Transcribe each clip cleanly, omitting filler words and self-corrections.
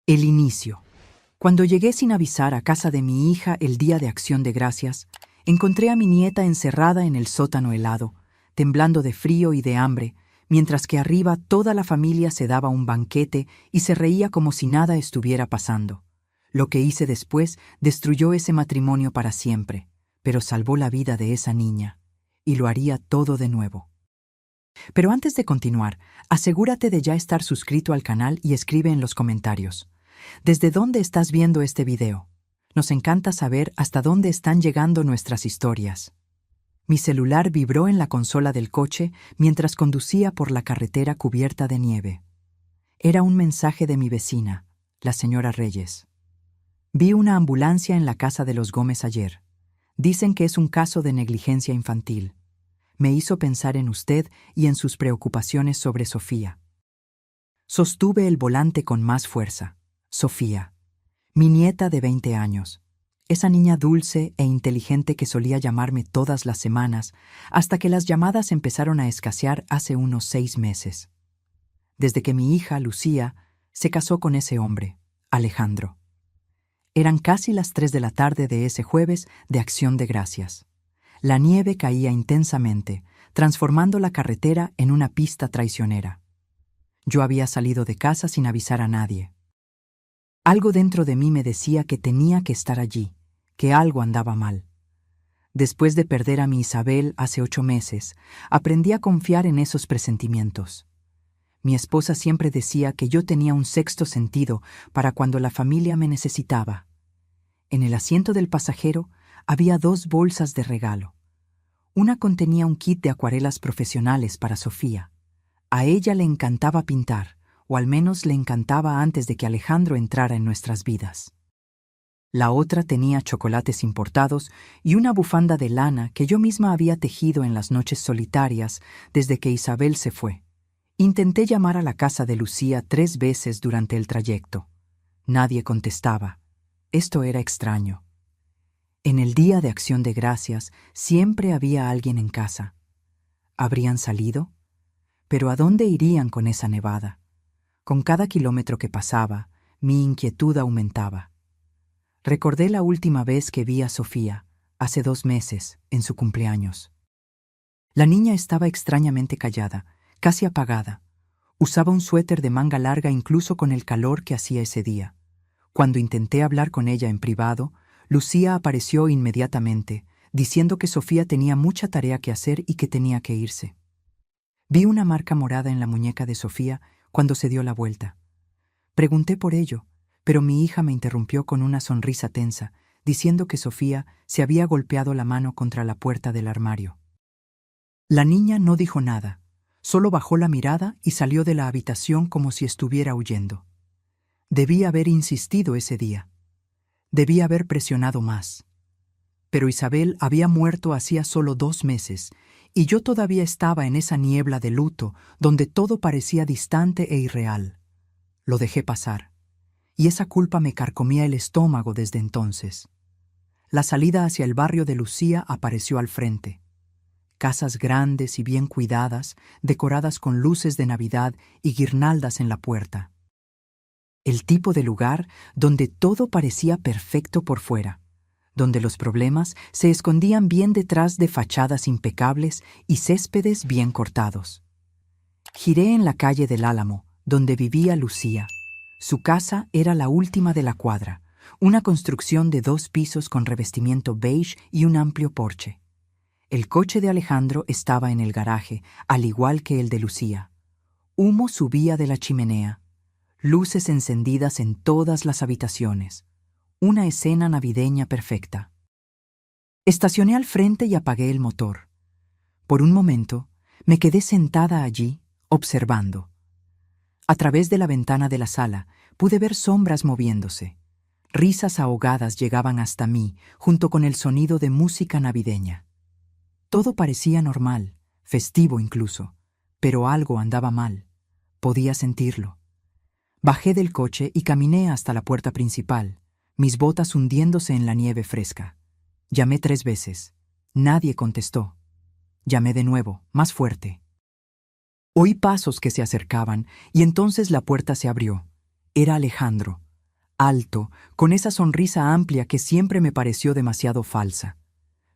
El inicio. Cuando llegué sin avisar a casa de mi hija el día de Acción de Gracias, encontré a mi nieta encerrada en el sótano helado, temblando de frío y de hambre, mientras que arriba toda la familia se daba un banquete y se reía como si nada estuviera pasando. Lo que hice después destruyó ese matrimonio para siempre, pero salvó la vida de esa niña, y lo haría todo de nuevo. Pero antes de continuar, asegúrate de ya estar suscrito al canal y escribe en los comentarios. ¿Desde dónde estás viendo este video? Nos encanta saber hasta dónde están llegando nuestras historias. Mi celular vibró en la consola del coche mientras conducía por la carretera cubierta de nieve. Era un mensaje de mi vecina, la señora Reyes. Vi una ambulancia en la casa de los Gómez ayer. Dicen que es un caso de negligencia infantil. Me hizo pensar en usted y en sus preocupaciones sobre Sofía. Sostuve el volante con más fuerza. Sofía, mi nieta de 20 años. Esa niña dulce e inteligente que solía llamarme todas las semanas, hasta que las llamadas empezaron a escasear hace unos 6 meses. Desde que mi hija, Lucía, se casó con ese hombre, Alejandro. Eran casi las 3 de la tarde de ese jueves de Acción de Gracias. La nieve caía intensamente, transformando la carretera en una pista traicionera. Yo había salido de casa sin avisar a nadie. Algo dentro de mí me decía que tenía que estar allí, que algo andaba mal. Después de perder a mi Isabel hace 8 meses, aprendí a confiar en esos presentimientos. Mi esposa siempre decía que yo tenía un sexto sentido para cuando la familia me necesitaba. En el asiento del pasajero había 2 bolsas de regalo. Una contenía un kit de acuarelas profesionales para Sofía. A ella le encantaba pintar, o al menos le encantaba antes de que Alejandro entrara en nuestras vidas. La otra tenía chocolates importados y una bufanda de lana que yo misma había tejido en las noches solitarias desde que Isabel se fue. Intenté llamar a la casa de Lucía 3 veces durante el trayecto. Nadie contestaba. Esto era extraño. En el día de Acción de Gracias siempre había alguien en casa. ¿Habrían salido? ¿Pero a dónde irían con esa nevada? Con cada kilómetro que pasaba, mi inquietud aumentaba. Recordé la última vez que vi a Sofía, hace 2 meses, en su cumpleaños. La niña estaba extrañamente callada, casi apagada. Usaba un suéter de manga larga incluso con el calor que hacía ese día. Cuando intenté hablar con ella en privado, Lucía apareció inmediatamente, diciendo que Sofía tenía mucha tarea que hacer y que tenía que irse. Vi una marca morada en la muñeca de Sofía cuando se dio la vuelta. Pregunté por ello, pero mi hija me interrumpió con una sonrisa tensa, diciendo que Sofía se había golpeado la mano contra la puerta del armario. La niña no dijo nada, solo bajó la mirada y salió de la habitación como si estuviera huyendo. Debí haber insistido ese día. Debí haber presionado más. Pero Isabel había muerto hacía solo 2 meses, y yo todavía estaba en esa niebla de luto donde todo parecía distante e irreal. Lo dejé pasar, y esa culpa me carcomía el estómago desde entonces. La salida hacia el barrio de Lucía apareció al frente. Casas grandes y bien cuidadas, decoradas con luces de Navidad y guirnaldas en la puerta. El tipo de lugar donde todo parecía perfecto por fuera, donde los problemas se escondían bien detrás de fachadas impecables y céspedes bien cortados. Giré en la calle del Álamo, donde vivía Lucía. Su casa era la última de la cuadra, una construcción de 2 pisos con revestimiento beige y un amplio porche. El coche de Alejandro estaba en el garaje, al igual que el de Lucía. Humo subía de la chimenea. Luces encendidas en todas las habitaciones. Una escena navideña perfecta. Estacioné al frente y apagué el motor. Por un momento, me quedé sentada allí, observando. A través de la ventana de la sala, pude ver sombras moviéndose. Risas ahogadas llegaban hasta mí, junto con el sonido de música navideña. Todo parecía normal, festivo incluso, pero algo andaba mal. Podía sentirlo. Bajé del coche y caminé hasta la puerta principal, mis botas hundiéndose en la nieve fresca. Llamé 3 veces. Nadie contestó. Llamé de nuevo, más fuerte. Oí pasos que se acercaban y entonces la puerta se abrió. Era Alejandro, alto, con esa sonrisa amplia que siempre me pareció demasiado falsa.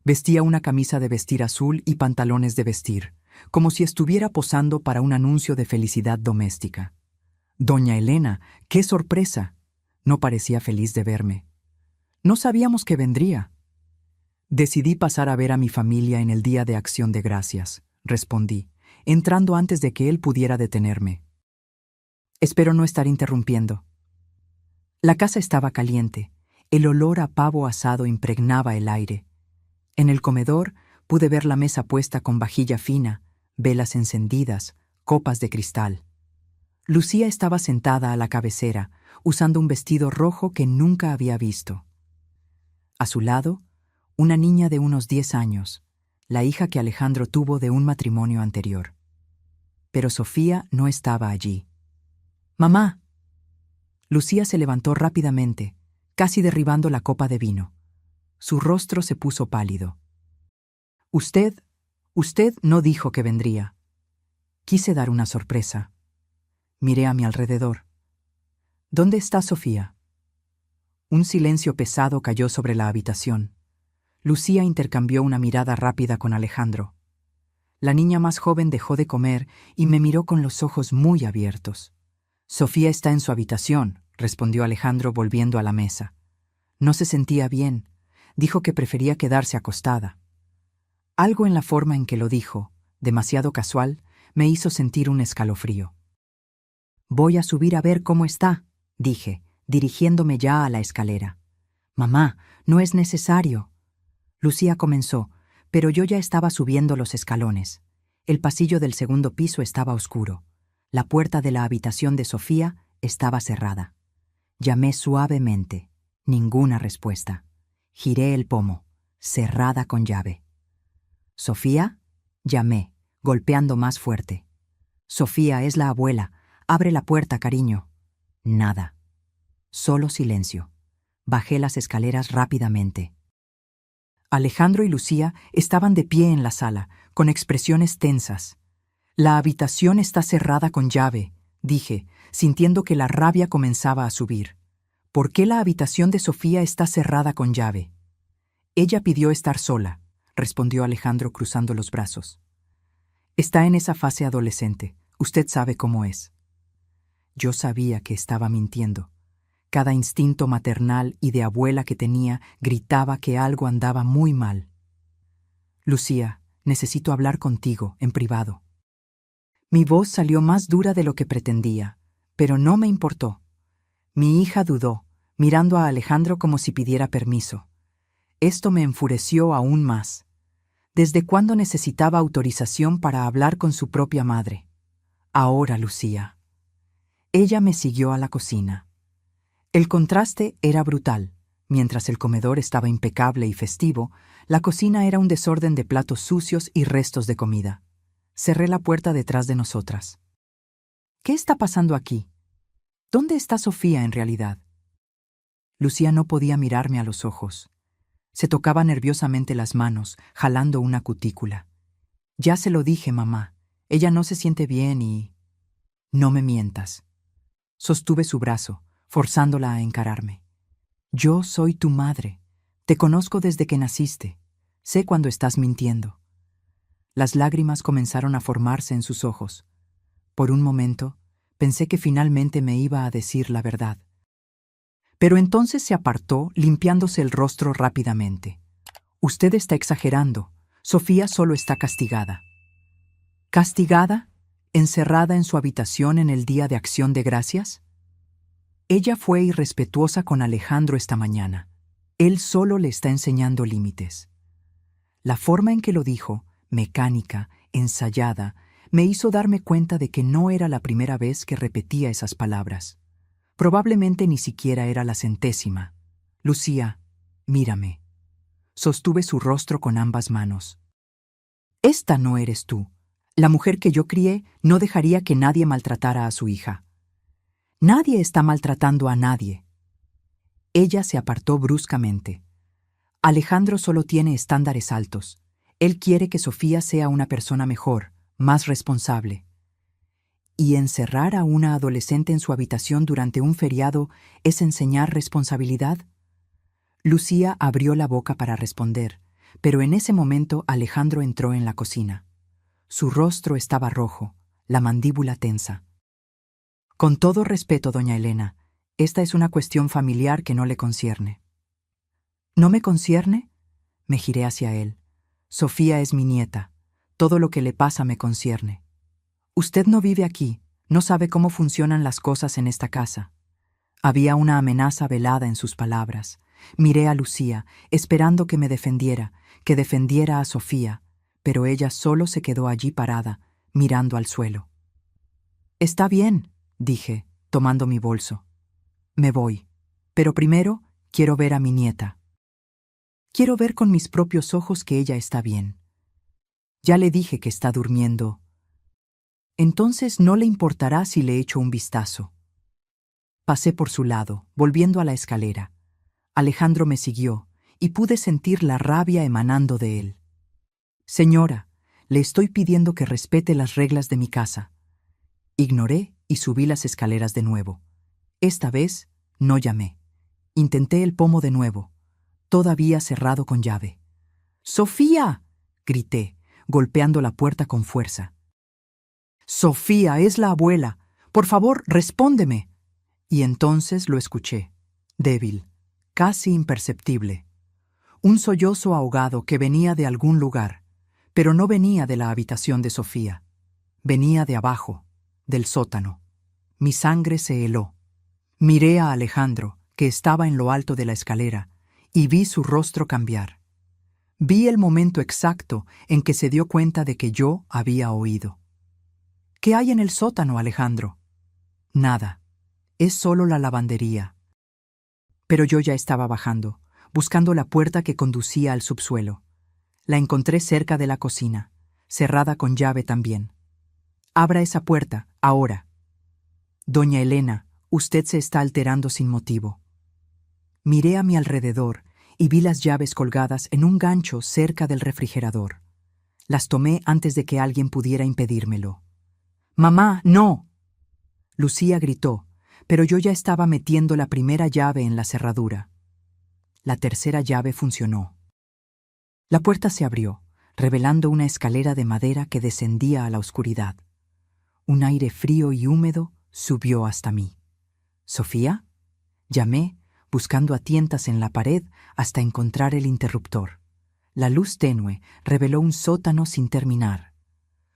Vestía una camisa de vestir azul y pantalones de vestir, como si estuviera posando para un anuncio de felicidad doméstica. Doña Elena, ¡qué sorpresa! No parecía feliz de verme. No sabíamos que vendría. Decidí pasar a ver a mi familia en el Día de Acción de Gracias, respondí, entrando antes de que él pudiera detenerme. Espero no estar interrumpiendo. La casa estaba caliente. El olor a pavo asado impregnaba el aire. En el comedor pude ver la mesa puesta con vajilla fina, velas encendidas, copas de cristal. Lucía estaba sentada a la cabecera, usando un vestido rojo que nunca había visto. A su lado, una niña de unos 10 años, la hija que Alejandro tuvo de un matrimonio anterior. Pero Sofía no estaba allí. ¡Mamá! Lucía se levantó rápidamente, casi derribando la copa de vino. Su rostro se puso pálido. Usted no dijo que vendría. Quise dar una sorpresa. Miré a mi alrededor. ¿Dónde está Sofía? Un silencio pesado cayó sobre la habitación. Lucía intercambió una mirada rápida con Alejandro. La niña más joven dejó de comer y me miró con los ojos muy abiertos. Sofía está en su habitación, respondió Alejandro volviendo a la mesa. No se sentía bien. Dijo que prefería quedarse acostada. Algo en la forma en que lo dijo, demasiado casual, me hizo sentir un escalofrío. Voy a subir a ver cómo está, dije, dirigiéndome ya a la escalera. Mamá, no es necesario. Lucía comenzó, pero yo ya estaba subiendo los escalones. El pasillo del segundo piso estaba oscuro. La puerta de la habitación de Sofía estaba cerrada. Llamé suavemente. Ninguna respuesta. Giré el pomo, cerrada con llave. ¿Sofía? Llamé, golpeando más fuerte. Sofía, es la abuela. Abre la puerta, cariño. Nada. Solo silencio. Bajé las escaleras rápidamente. Alejandro y Lucía estaban de pie en la sala, con expresiones tensas. La habitación está cerrada con llave, dije, sintiendo que la rabia comenzaba a subir. ¿Por qué la habitación de Sofía está cerrada con llave? Ella pidió estar sola, respondió Alejandro cruzando los brazos. Está en esa fase adolescente. Usted sabe cómo es. Yo sabía que estaba mintiendo. Cada instinto maternal y de abuela que tenía gritaba que algo andaba muy mal. Lucía, necesito hablar contigo, en privado. Mi voz salió más dura de lo que pretendía, pero no me importó. Mi hija dudó, mirando a Alejandro como si pidiera permiso. Esto me enfureció aún más. ¿Desde cuándo necesitaba autorización para hablar con su propia madre? Ahora, Lucía. Ella me siguió a la cocina. El contraste era brutal. Mientras el comedor estaba impecable y festivo, la cocina era un desorden de platos sucios y restos de comida. Cerré la puerta detrás de nosotras. ¿Qué está pasando aquí? ¿Dónde está Sofía en realidad? Lucía no podía mirarme a los ojos. Se tocaba nerviosamente las manos, jalando una cutícula. Ya se lo dije, mamá. Ella no se siente bien y... No me mientas. Sostuve su brazo, forzándola a encararme. Yo soy tu madre. Te conozco desde que naciste. Sé cuando estás mintiendo. Las lágrimas comenzaron a formarse en sus ojos. Por un momento, pensé que finalmente me iba a decir la verdad. Pero entonces se apartó, limpiándose el rostro rápidamente. Usted está exagerando. Sofía solo está castigada. ¿Castigada? ¿Encerrada en su habitación en el Día de Acción de Gracias? Ella fue irrespetuosa con Alejandro esta mañana. Él solo le está enseñando límites. La forma en que lo dijo, mecánica, ensayada, me hizo darme cuenta de que no era la primera vez que repetía esas palabras. Probablemente ni siquiera era la 100ª. Lucía, mírame. Sostuve su rostro con ambas manos. Esta no eres tú. La mujer que yo crié no dejaría que nadie maltratara a su hija. Nadie está maltratando a nadie. Ella se apartó bruscamente. Alejandro solo tiene estándares altos. Él quiere que Sofía sea una persona mejor, más responsable. ¿Y encerrar a una adolescente en su habitación durante un feriado es enseñar responsabilidad? Lucía abrió la boca para responder, pero en ese momento Alejandro entró en la cocina. Su rostro estaba rojo, la mandíbula tensa. Con todo respeto, doña Elena, esta es una cuestión familiar que no le concierne. ¿No me concierne? Me giré hacia él. Sofía es mi nieta. Todo lo que le pasa me concierne. Usted no vive aquí, no sabe cómo funcionan las cosas en esta casa. Había una amenaza velada en sus palabras. Miré a Lucía, esperando que me defendiera, que defendiera a Sofía, pero ella solo se quedó allí parada, mirando al suelo. Está bien, dije, tomando mi bolso. Me voy, pero primero quiero ver a mi nieta. Quiero ver con mis propios ojos que ella está bien. Ya le dije que está durmiendo. Entonces no le importará si le echo un vistazo. Pasé por su lado, volviendo a la escalera. Alejandro me siguió, y pude sentir la rabia emanando de él. Señora, le estoy pidiendo que respete las reglas de mi casa. Ignoré y subí las escaleras de nuevo. Esta vez no llamé. Intenté el pomo de nuevo, todavía cerrado con llave. ¡Sofía!, grité, golpeando la puerta con fuerza. ¡Sofía, es la abuela! ¡Por favor, respóndeme! Y entonces lo escuché, débil, casi imperceptible. Un sollozo ahogado que venía de algún lugar, pero no venía de la habitación de Sofía. Venía de abajo, del sótano. Mi sangre se heló. Miré a Alejandro, que estaba en lo alto de la escalera, y vi su rostro cambiar. Vi el momento exacto en que se dio cuenta de que yo había oído. ¿Qué hay en el sótano, Alejandro? Nada. Es solo la lavandería. Pero yo ya estaba bajando, buscando la puerta que conducía al subsuelo. La encontré cerca de la cocina, cerrada con llave también. Abra esa puerta, ahora. Doña Elena, usted se está alterando sin motivo. Miré a mi alrededor y vi las llaves colgadas en un gancho cerca del refrigerador. Las tomé antes de que alguien pudiera impedírmelo. ¡Mamá, no! Lucía gritó, pero yo ya estaba metiendo la primera llave en la cerradura. La tercera llave funcionó. La puerta se abrió, revelando una escalera de madera que descendía a la oscuridad. Un aire frío y húmedo subió hasta mí. ¿Sofía? Llamé, buscando a tientas en la pared hasta encontrar el interruptor. La luz tenue reveló un sótano sin terminar.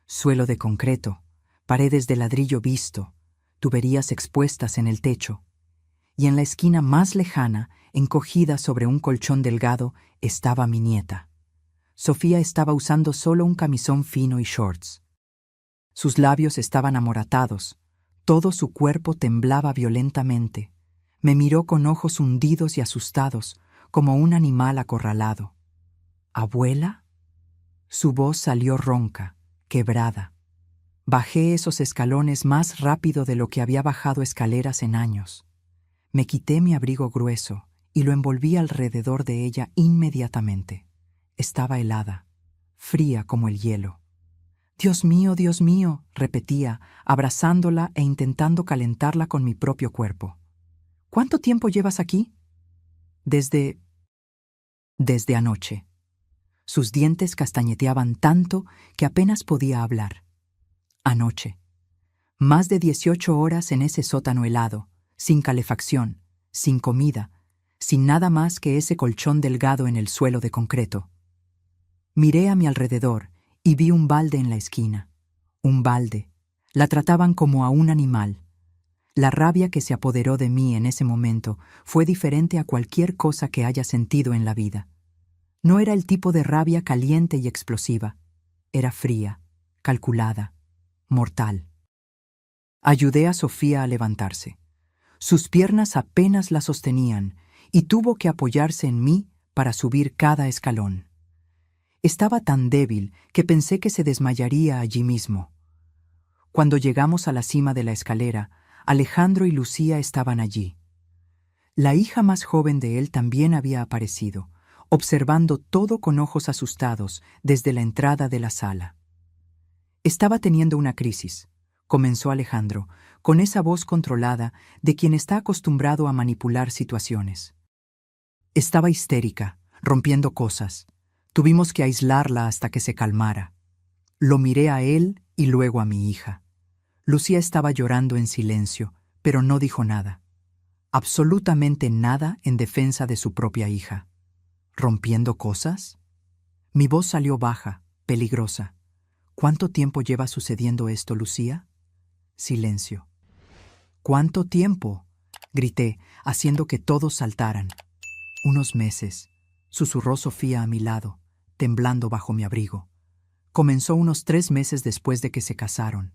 Suelo de concreto, paredes de ladrillo visto, tuberías expuestas en el techo. Y en la esquina más lejana, encogida sobre un colchón delgado, estaba mi nieta. Sofía estaba usando solo un camisón fino y shorts. Sus labios estaban amoratados, todo su cuerpo temblaba violentamente. Me miró con ojos hundidos y asustados, como un animal acorralado. ¿Abuela? Su voz salió ronca, quebrada. Bajé esos escalones más rápido de lo que había bajado escaleras en años. Me quité mi abrigo grueso y lo envolví alrededor de ella inmediatamente. Estaba helada, fría como el hielo. Dios mío, repetía, abrazándola e intentando calentarla con mi propio cuerpo. ¿Cuánto tiempo llevas aquí? Desde anoche. Sus dientes castañeteaban tanto que apenas podía hablar. Anoche. Más de 18 horas en ese sótano helado, sin calefacción, sin comida, sin nada más que ese colchón delgado en el suelo de concreto. Miré a mi alrededor y vi un balde en la esquina. Un balde. La trataban como a un animal. La rabia que se apoderó de mí en ese momento fue diferente a cualquier cosa que haya sentido en la vida. No era el tipo de rabia caliente y explosiva. Era fría, calculada, mortal. Ayudé a Sofía a levantarse. Sus piernas apenas la sostenían y tuvo que apoyarse en mí para subir cada escalón. Estaba tan débil que pensé que se desmayaría allí mismo. Cuando llegamos a la cima de la escalera, Alejandro y Lucía estaban allí. La hija más joven de él también había aparecido, observando todo con ojos asustados desde la entrada de la sala. Estaba teniendo una crisis, comenzó Alejandro, con esa voz controlada de quien está acostumbrado a manipular situaciones. Estaba histérica, rompiendo cosas. Tuvimos que aislarla hasta que se calmara. Lo miré a él y luego a mi hija. Lucía estaba llorando en silencio, pero no dijo nada. Absolutamente nada en defensa de su propia hija. ¿Rompiendo cosas? Mi voz salió baja, peligrosa. ¿Cuánto tiempo lleva sucediendo esto, Lucía? Silencio. ¿Cuánto tiempo? Grité, haciendo que todos saltaran. Unos meses, susurró Sofía a mi lado, temblando bajo mi abrigo. Comenzó unos 3 meses después de que se casaron.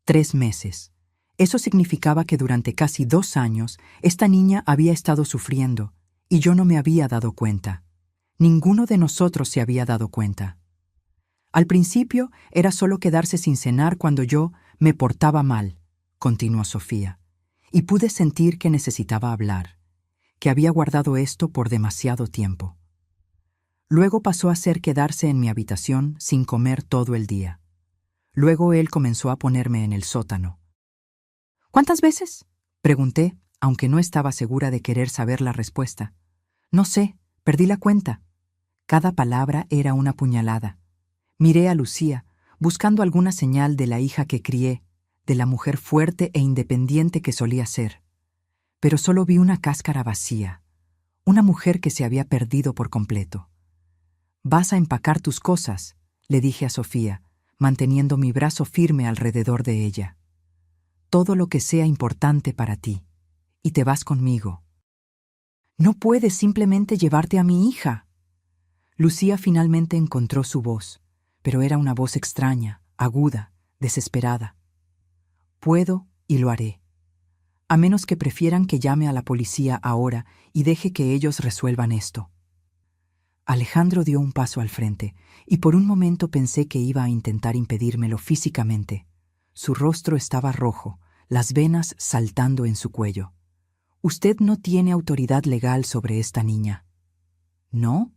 3 meses. Eso significaba que durante casi 2 años esta niña había estado sufriendo, y yo no me había dado cuenta. Ninguno de nosotros se había dado cuenta. Al principio era solo quedarse sin cenar cuando yo me portaba mal, continuó Sofía, y pude sentir que necesitaba hablar, que había guardado esto por demasiado tiempo. Luego pasó a ser quedarse en mi habitación sin comer todo el día. Luego él comenzó a ponerme en el sótano. ¿Cuántas veces? Pregunté, aunque no estaba segura de querer saber la respuesta. No sé, perdí la cuenta. Cada palabra era una puñalada. Miré a Lucía, buscando alguna señal de la hija que crié, de la mujer fuerte e independiente que solía ser. Pero solo vi una cáscara vacía, una mujer que se había perdido por completo. «Vas a empacar tus cosas», le dije a Sofía, manteniendo mi brazo firme alrededor de ella. «Todo lo que sea importante para ti, y te vas conmigo». «No puedes simplemente llevarte a mi hija». Lucía finalmente encontró su voz, pero era una voz extraña, aguda, desesperada. «Puedo y lo haré. A menos que prefieran que llame a la policía ahora y deje que ellos resuelvan esto». Alejandro dio un paso al frente, y por un momento pensé que iba a intentar impedírmelo físicamente. Su rostro estaba rojo, las venas saltando en su cuello. «Usted no tiene autoridad legal sobre esta niña». «¿No?»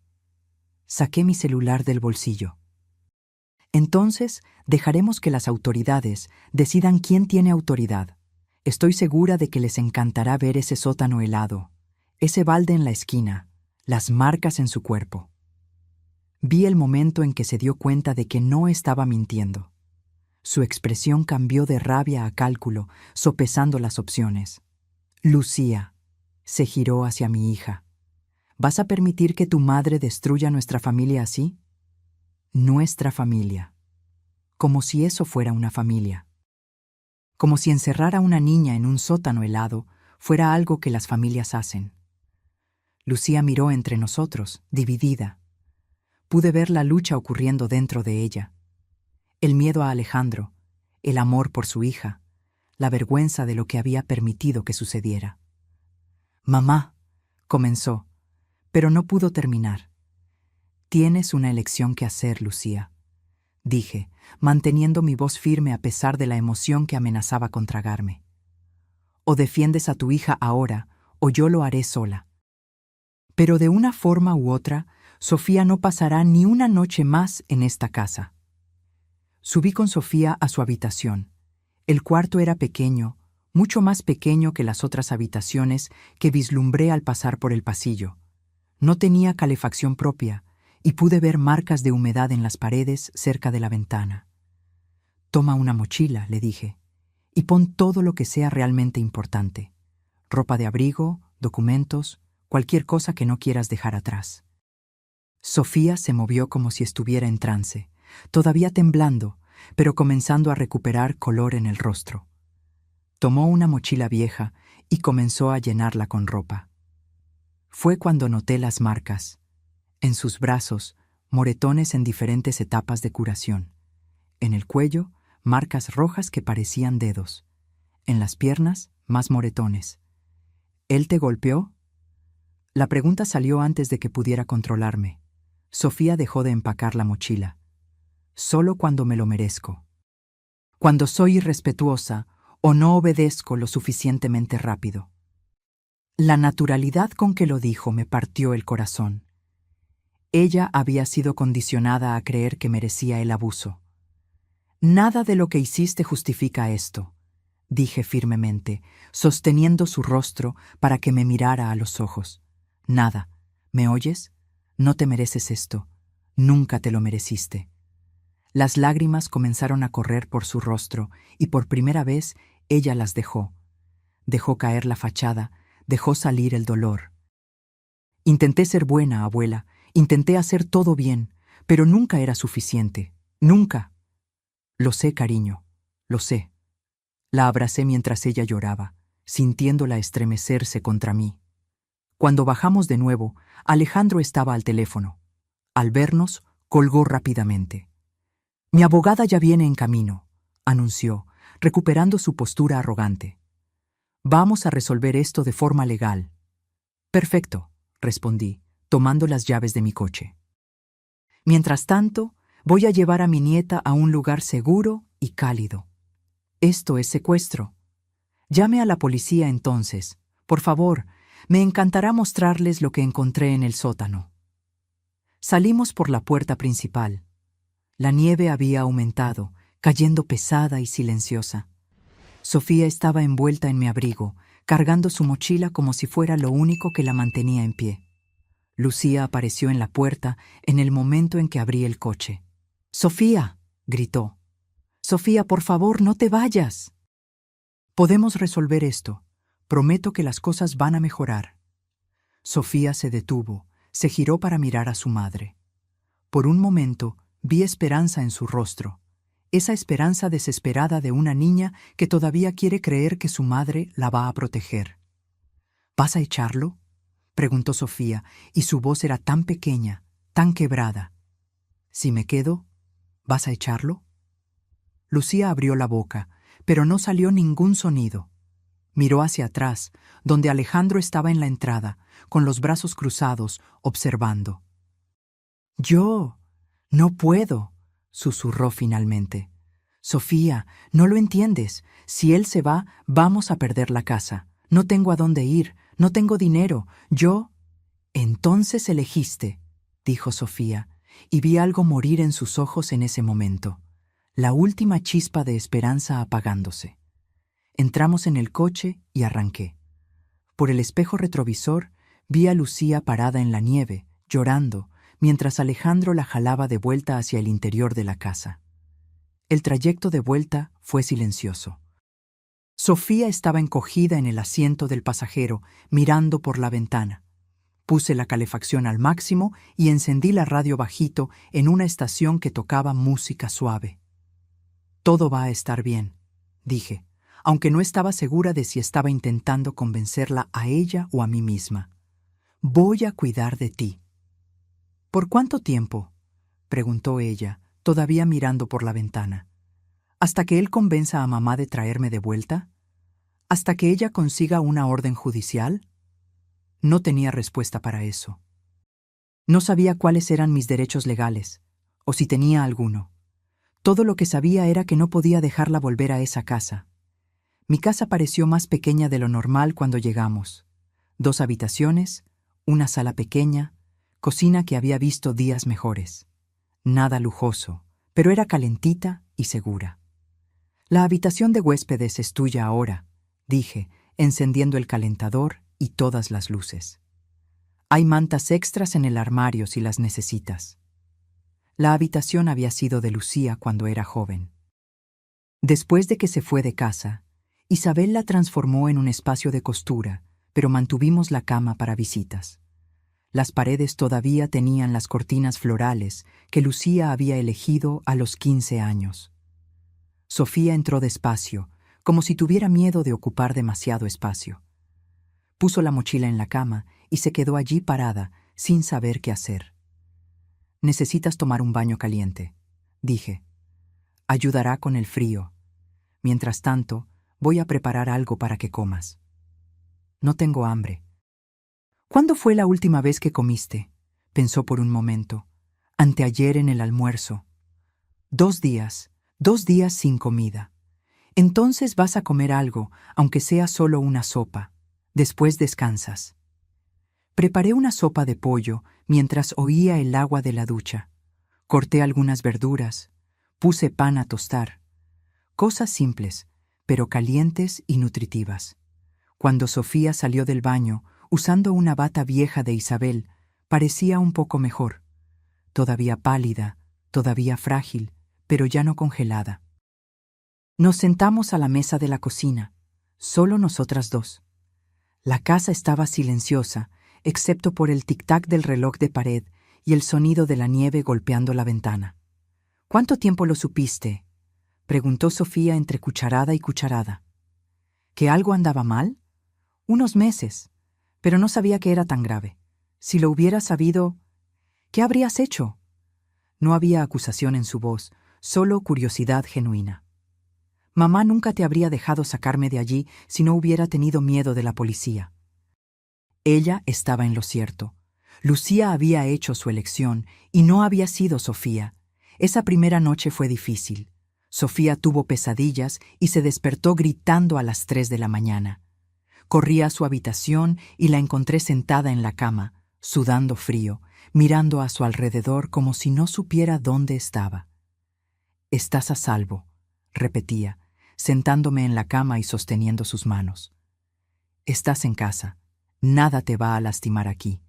Saqué mi celular del bolsillo. «Entonces, dejaremos que las autoridades decidan quién tiene autoridad. Estoy segura de que les encantará ver ese sótano helado, ese balde en la esquina, las marcas en su cuerpo». Vi el momento en que se dio cuenta de que no estaba mintiendo. Su expresión cambió de rabia a cálculo, sopesando las opciones. «Lucía», se giró hacia mi hija. «¿Vas a permitir que tu madre destruya nuestra familia así?» Nuestra familia. Como si eso fuera una familia. Como si encerrar a una niña en un sótano helado fuera algo que las familias hacen. Lucía miró entre nosotros, dividida. Pude ver la lucha ocurriendo dentro de ella. El miedo a Alejandro, el amor por su hija, la vergüenza de lo que había permitido que sucediera. «Mamá», comenzó, pero no pudo terminar. «Tienes una elección que hacer, Lucía», dije, manteniendo mi voz firme a pesar de la emoción que amenazaba con tragarme. «O defiendes a tu hija ahora, o yo lo haré sola». Pero de una forma u otra, Sofía no pasará ni una noche más en esta casa. Subí con Sofía a su habitación. El cuarto era pequeño, mucho más pequeño que las otras habitaciones que vislumbré al pasar por el pasillo. No tenía calefacción propia, y pude ver marcas de humedad en las paredes cerca de la ventana. «Toma una mochila», le dije, «y pon todo lo que sea realmente importante. Ropa de abrigo, documentos, cualquier cosa que no quieras dejar atrás». Sofía se movió como si estuviera en trance, todavía temblando, pero comenzando a recuperar color en el rostro. Tomó una mochila vieja y comenzó a llenarla con ropa. Fue cuando noté las marcas. En sus brazos, moretones en diferentes etapas de curación. En el cuello, marcas rojas que parecían dedos. En las piernas, más moretones. «¿Él te golpeó?» La pregunta salió antes de que pudiera controlarme. Sofía dejó de empacar la mochila. «Solo cuando me lo merezco. Cuando soy irrespetuosa o no obedezco lo suficientemente rápido». La naturalidad con que lo dijo me partió el corazón. Ella había sido condicionada a creer que merecía el abuso. Nada de lo que hiciste justifica esto, dije firmemente, sosteniendo su rostro para que me mirara a los ojos. Nada. ¿Me oyes? No te mereces esto. Nunca te lo mereciste. Las lágrimas comenzaron a correr por su rostro y por primera vez ella las dejó. Dejó caer la fachada, dejó salir el dolor. Intenté ser buena, abuela, intenté hacer todo bien, pero nunca era suficiente. Nunca. Lo sé, cariño, lo sé. La abracé mientras ella lloraba, sintiéndola estremecerse contra mí. Cuando bajamos de nuevo, Alejandro estaba al teléfono. Al vernos, colgó rápidamente. «Mi abogada ya viene en camino», anunció, recuperando su postura arrogante. «Vamos a resolver esto de forma legal». «Perfecto», respondí, tomando las llaves de mi coche. «Mientras tanto, voy a llevar a mi nieta a un lugar seguro y cálido. Esto es secuestro. Llame a la policía entonces. Por favor, me encantará mostrarles lo que encontré en el sótano». Salimos por la puerta principal. La nieve había aumentado, cayendo pesada y silenciosa. Sofía estaba envuelta en mi abrigo, cargando su mochila como si fuera lo único que la mantenía en pie. Lucía apareció en la puerta en el momento en que abrí el coche. «¡Sofía!», gritó. «Sofía, por favor, no te vayas». «Podemos resolver esto. Prometo que las cosas van a mejorar». Sofía se detuvo, se giró para mirar a su madre. Por un momento vi esperanza en su rostro, esa esperanza desesperada de una niña que todavía quiere creer que su madre la va a proteger. «¿Vas a echarlo?», preguntó Sofía, y su voz era tan pequeña, tan quebrada. «Si me quedo, ¿vas a echarlo?». Lucía abrió la boca, pero no salió ningún sonido. Miró hacia atrás, donde Alejandro estaba en la entrada, con los brazos cruzados, observando. «Yo no puedo», susurró finalmente. «Sofía, no lo entiendes. Si él se va, vamos a perder la casa. No tengo a dónde ir, no tengo dinero. Yo...». «Entonces elegiste», dijo Sofía, y vi algo morir en sus ojos en ese momento. La última chispa de esperanza apagándose. Entramos en el coche y arranqué. Por el espejo retrovisor vi a Lucía parada en la nieve, llorando, mientras Alejandro la jalaba de vuelta hacia el interior de la casa. El trayecto de vuelta fue silencioso. Sofía estaba encogida en el asiento del pasajero, mirando por la ventana. Puse la calefacción al máximo y encendí la radio bajito en una estación que tocaba música suave. «Todo va a estar bien», dije, aunque no estaba segura de si estaba intentando convencerla a ella o a mí misma. «Voy a cuidar de ti». «¿Por cuánto tiempo?», preguntó ella, todavía mirando por la ventana. «¿Hasta que él convenza a mamá de traerme de vuelta? ¿Hasta que ella consiga una orden judicial?». No tenía respuesta para eso. No sabía cuáles eran mis derechos legales, o si tenía alguno. Todo lo que sabía era que no podía dejarla volver a esa casa. Mi casa pareció más pequeña de lo normal cuando llegamos. 2 habitaciones, una sala pequeña, cocina que había visto días mejores. Nada lujoso, pero era calentita y segura. «La habitación de huéspedes es tuya ahora», dije, encendiendo el calentador y todas las luces. «Hay mantas extras en el armario si las necesitas». La habitación había sido de Lucía cuando era joven. Después de que se fue de casa, Isabel la transformó en un espacio de costura, pero mantuvimos la cama para visitas. Las paredes todavía tenían las cortinas florales que Lucía había elegido a los 15 años. Sofía entró despacio, como si tuviera miedo de ocupar demasiado espacio. Puso la mochila en la cama y se quedó allí parada, sin saber qué hacer. «Necesitas tomar un baño caliente», dije. «Ayudará con el frío. Mientras tanto, voy a preparar algo para que comas». «No tengo hambre». «¿Cuándo fue la última vez que comiste?», pensó por un momento. «Anteayer en el almuerzo». 2 días, 2 días sin comida. Entonces vas a comer algo, aunque sea solo una sopa. Después descansas». Preparé una sopa de pollo mientras oía el agua de la ducha. Corté algunas verduras. Puse pan a tostar. Cosas simples, pero calientes y nutritivas. Cuando Sofía salió del baño, usando una bata vieja de Isabel, parecía un poco mejor. Todavía pálida, todavía frágil, pero ya no congelada. Nos sentamos a la mesa de la cocina, solo nosotras dos. La casa estaba silenciosa, excepto por el tic-tac del reloj de pared y el sonido de la nieve golpeando la ventana. ¿Cuánto tiempo lo supiste?, preguntó Sofía entre cucharada y cucharada. ¿Que algo andaba mal? Unos meses, pero no sabía que era tan grave. Si lo hubiera sabido, ¿qué habrías hecho? No había acusación en su voz, solo curiosidad genuina. Mamá nunca te habría dejado sacarme de allí si no hubiera tenido miedo de la policía. Ella estaba en lo cierto. Lucía había hecho su elección y no había sido Sofía. Esa primera noche fue difícil. Sofía tuvo pesadillas y se despertó gritando a las 3 de la mañana. Corrí a su habitación y la encontré sentada en la cama, sudando frío, mirando a su alrededor como si no supiera dónde estaba. «Estás a salvo», repetía, sentándome en la cama y sosteniendo sus manos. «Estás en casa. Nada te va a lastimar aquí».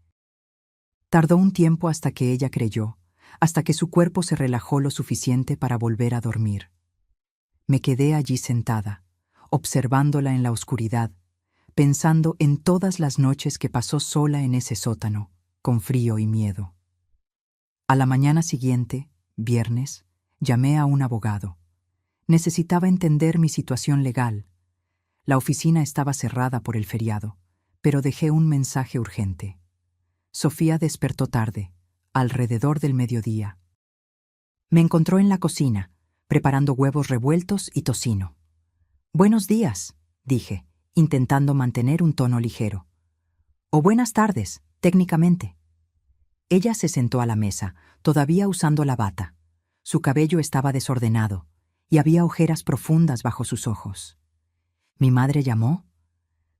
Tardó un tiempo hasta que ella creyó, hasta que su cuerpo se relajó lo suficiente para volver a dormir. Me quedé allí sentada, observándola en la oscuridad, pensando en todas las noches que pasó sola en ese sótano, con frío y miedo. A la mañana siguiente, viernes, llamé a un abogado. Necesitaba entender mi situación legal. La oficina estaba cerrada por el feriado, pero dejé un mensaje urgente. Sofía despertó tarde, alrededor del mediodía. Me encontró en la cocina, preparando huevos revueltos y tocino. «Buenos días», dije, intentando mantener un tono ligero. «O buenas tardes, técnicamente». Ella se sentó a la mesa, todavía usando la bata. Su cabello estaba desordenado, y había ojeras profundas bajo sus ojos. «¿Mi madre llamó?»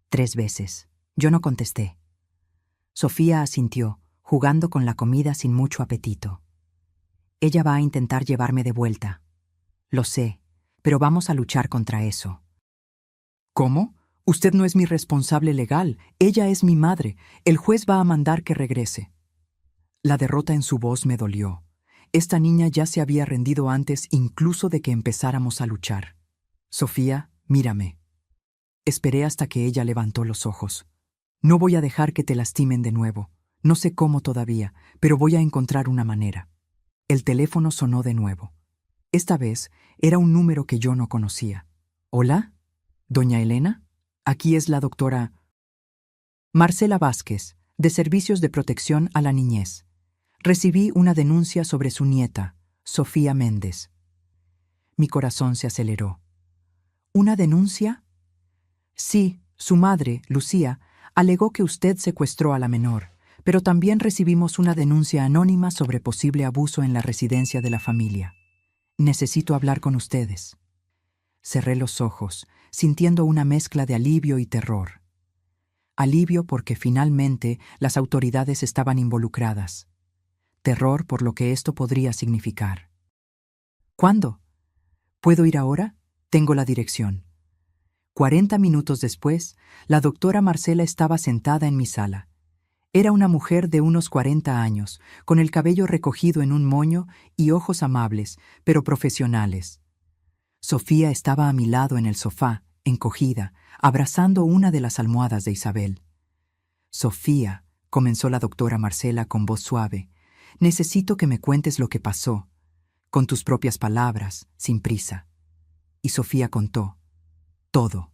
3 veces. Yo no contesté. Sofía asintió, jugando con la comida sin mucho apetito. «Ella va a intentar llevarme de vuelta». «Lo sé, pero vamos a luchar contra eso». «¿Cómo? Usted no es mi responsable legal. Ella es mi madre. El juez va a mandar que regrese». La derrota en su voz me dolió. Esta niña ya se había rendido antes incluso de que empezáramos a luchar. «Sofía, mírame». Esperé hasta que ella levantó los ojos. «No voy a dejar que te lastimen de nuevo. No sé cómo todavía, pero voy a encontrar una manera». El teléfono sonó de nuevo. Esta vez era un número que yo no conocía. «¿Hola? ¿Doña Elena? Aquí es la doctora Marcela Vázquez, de Servicios de Protección a la Niñez. Recibí una denuncia sobre su nieta, Sofía Méndez». Mi corazón se aceleró. «¿Una denuncia?» «Sí, su madre, Lucía, alegó que usted secuestró a la menor, pero también recibimos una denuncia anónima sobre posible abuso en la residencia de la familia. Necesito hablar con ustedes». Cerré los ojos, sintiendo una mezcla de alivio y terror. Alivio porque finalmente las autoridades estaban involucradas. Terror por lo que esto podría significar. «¿Cuándo? ¿Puedo ir ahora? Tengo la dirección». 40 minutos después, la doctora Marcela estaba sentada en mi sala. Era una mujer de unos 40 años, con el cabello recogido en un moño y ojos amables, pero profesionales. Sofía estaba a mi lado en el sofá, encogida, abrazando una de las almohadas de Isabel. «Sofía», comenzó la doctora Marcela con voz suave, «necesito que me cuentes lo que pasó, con tus propias palabras, sin prisa». Y Sofía contó. Todo.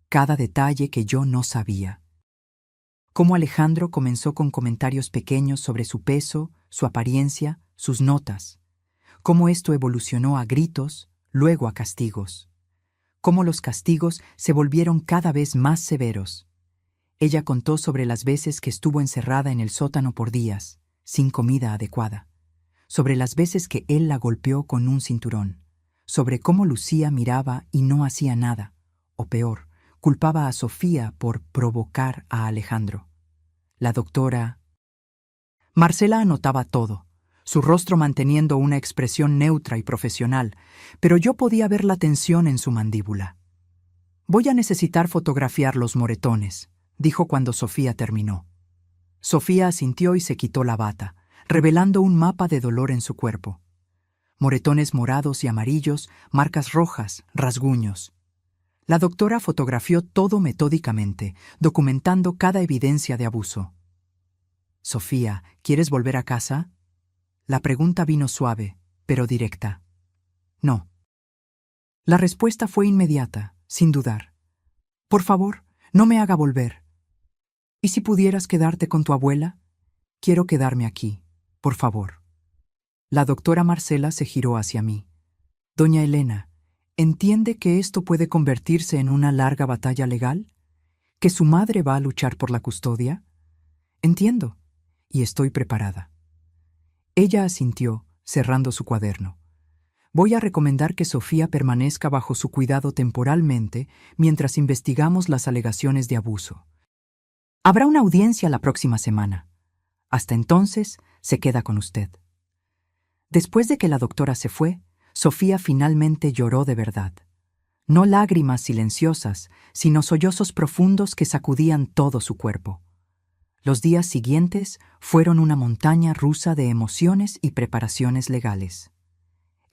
Cada detalle que yo no sabía. Cómo Alejandro comenzó con comentarios pequeños sobre su peso, su apariencia, sus notas. Cómo esto evolucionó a gritos, luego a castigos. Cómo los castigos se volvieron cada vez más severos. Ella contó sobre las veces que estuvo encerrada en el sótano por días, sin comida adecuada. Sobre las veces que él la golpeó con un cinturón. Sobre cómo Lucía miraba y no hacía nada. O peor, culpaba a Sofía por provocar a Alejandro. La doctora Marcela anotaba todo. su rostro manteniendo una expresión neutra y profesional, pero yo podía ver la tensión en su mandíbula. «Voy a necesitar fotografiar los moretones», dijo cuando Sofía terminó. Sofía asintió y se quitó la bata, revelando un mapa de dolor en su cuerpo. Moretones morados y amarillos, marcas rojas, rasguños. La doctora fotografió todo metódicamente, documentando cada evidencia de abuso. «Sofía, ¿quieres volver a casa?» La pregunta vino suave, pero directa. «No». La respuesta fue inmediata, sin dudar. «Por favor, no me haga volver. ¿Y si pudieras quedarte con tu abuela? Quiero quedarme aquí, por favor». La doctora Marcela se giró hacia mí. «Doña Elena, ¿entiende que esto puede convertirse en una larga batalla legal? ¿Que su madre va a luchar por la custodia?» «Entiendo, y estoy preparada». Ella asintió, cerrando su cuaderno. «Voy a recomendar que Sofía permanezca bajo su cuidado temporalmente mientras investigamos las alegaciones de abuso. Habrá una audiencia la próxima semana. Hasta entonces, se queda con usted». Después de que la doctora se fue, Sofía finalmente lloró de verdad. No lágrimas silenciosas, sino sollozos profundos que sacudían todo su cuerpo. Los días siguientes fueron una montaña rusa de emociones y preparaciones legales.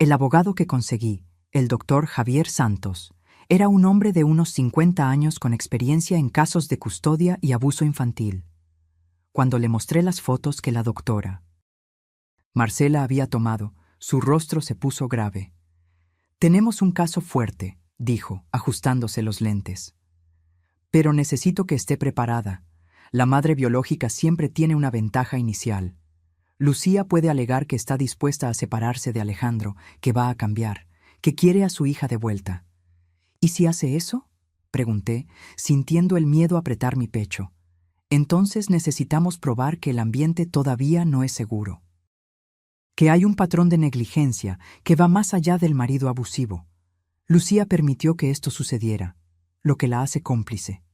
El abogado que conseguí, el doctor Javier Santos, era un hombre de unos 50 años con experiencia en casos de custodia y abuso infantil. Cuando le mostré las fotos que la doctora Marcela había tomado, su rostro se puso grave. «Tenemos un caso fuerte», dijo, ajustándose los lentes. «Pero necesito que esté preparada. La madre biológica siempre tiene una ventaja inicial. Lucía puede alegar que está dispuesta a separarse de Alejandro, que va a cambiar, que quiere a su hija de vuelta». «¿Y si hace eso?», pregunté, sintiendo el miedo apretar mi pecho. «Entonces necesitamos probar que el ambiente todavía no es seguro. Que hay un patrón de negligencia que va más allá del marido abusivo. Lucía permitió que esto sucediera, lo que la hace cómplice.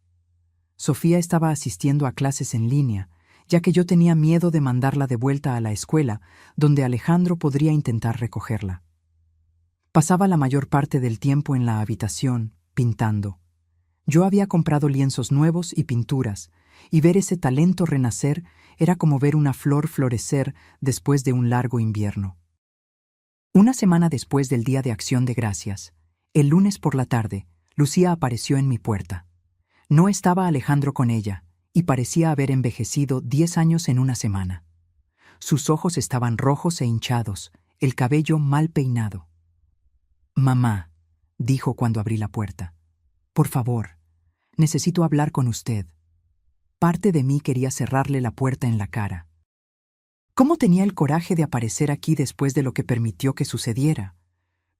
Sofía estaba asistiendo a clases en línea, ya que yo tenía miedo de mandarla de vuelta a la escuela, donde Alejandro podría intentar recogerla. Pasaba la mayor parte del tiempo en la habitación, pintando. Yo había comprado lienzos nuevos y pinturas, y ver ese talento renacer era como ver una flor florecer después de un largo invierno. Una semana después del Día de Acción de Gracias, el lunes por la tarde, Lucía apareció en mi puerta. No estaba Alejandro con ella, y parecía haber envejecido 10 años en una semana. Sus ojos estaban rojos e hinchados, el cabello mal peinado. «Mamá», dijo cuando abrí la puerta, «por favor, necesito hablar con usted». Parte de mí quería cerrarle la puerta en la cara. ¿Cómo tenía el coraje de aparecer aquí después de lo que permitió que sucediera?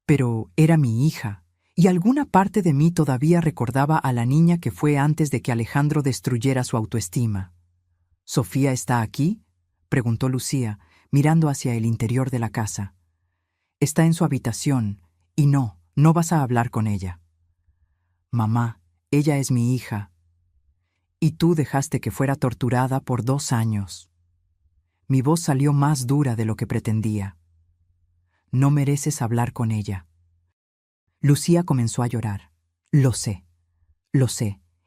Pero era mi hija, y alguna parte de mí todavía recordaba a la niña que fue antes de que Alejandro destruyera su autoestima. «¿Sofía está aquí?», preguntó Lucía, mirando hacia el interior de la casa. «Está en su habitación, y no vas a hablar con ella». «Mamá, ella es mi hija. Y tú dejaste que fuera torturada por 2 años». Mi voz salió más dura de lo que pretendía. «No mereces hablar con ella». Lucía comenzó a llorar. Lo sé,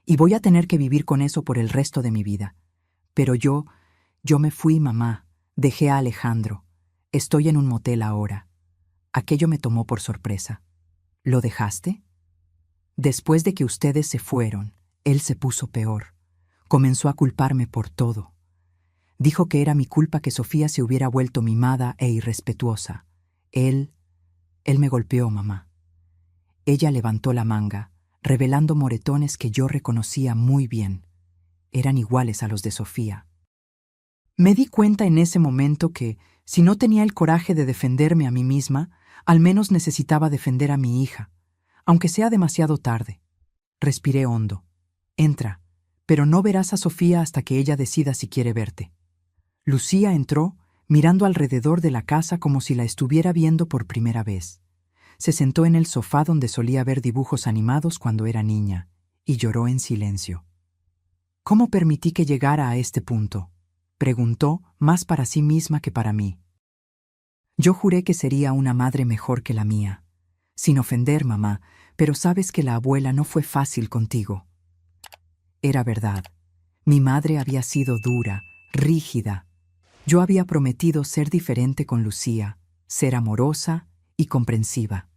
y voy a tener que vivir con eso por el resto de mi vida. Pero yo me fui, mamá, dejé a Alejandro. Estoy en un motel ahora. Aquello me tomó por sorpresa. ¿Lo dejaste? Después de que ustedes se fueron, él se puso peor. Comenzó a culparme por todo. Dijo que era mi culpa que Sofía se hubiera vuelto mimada e irrespetuosa. Él me golpeó, mamá. Ella levantó la manga, revelando moretones que yo reconocía muy bien. Eran iguales a los de Sofía. Me di cuenta en ese momento que, si no tenía el coraje de defenderme a mí misma, al menos necesitaba defender a mi hija, aunque sea demasiado tarde. Respiré hondo. «Entra, pero no verás a Sofía hasta que ella decida si quiere verte». Lucía entró, mirando alrededor de la casa como si la estuviera viendo por primera vez. Se sentó en el sofá donde solía ver dibujos animados cuando era niña, y lloró en silencio. «¿Cómo permití que llegara a este punto?», preguntó, más para sí misma que para mí. Yo juré que sería una madre mejor que la mía. Sin ofender, mamá, pero sabes que la abuela no fue fácil contigo. Era verdad. Mi madre había sido dura, rígida. Yo había prometido ser diferente con Lucía, ser amorosa y comprensiva.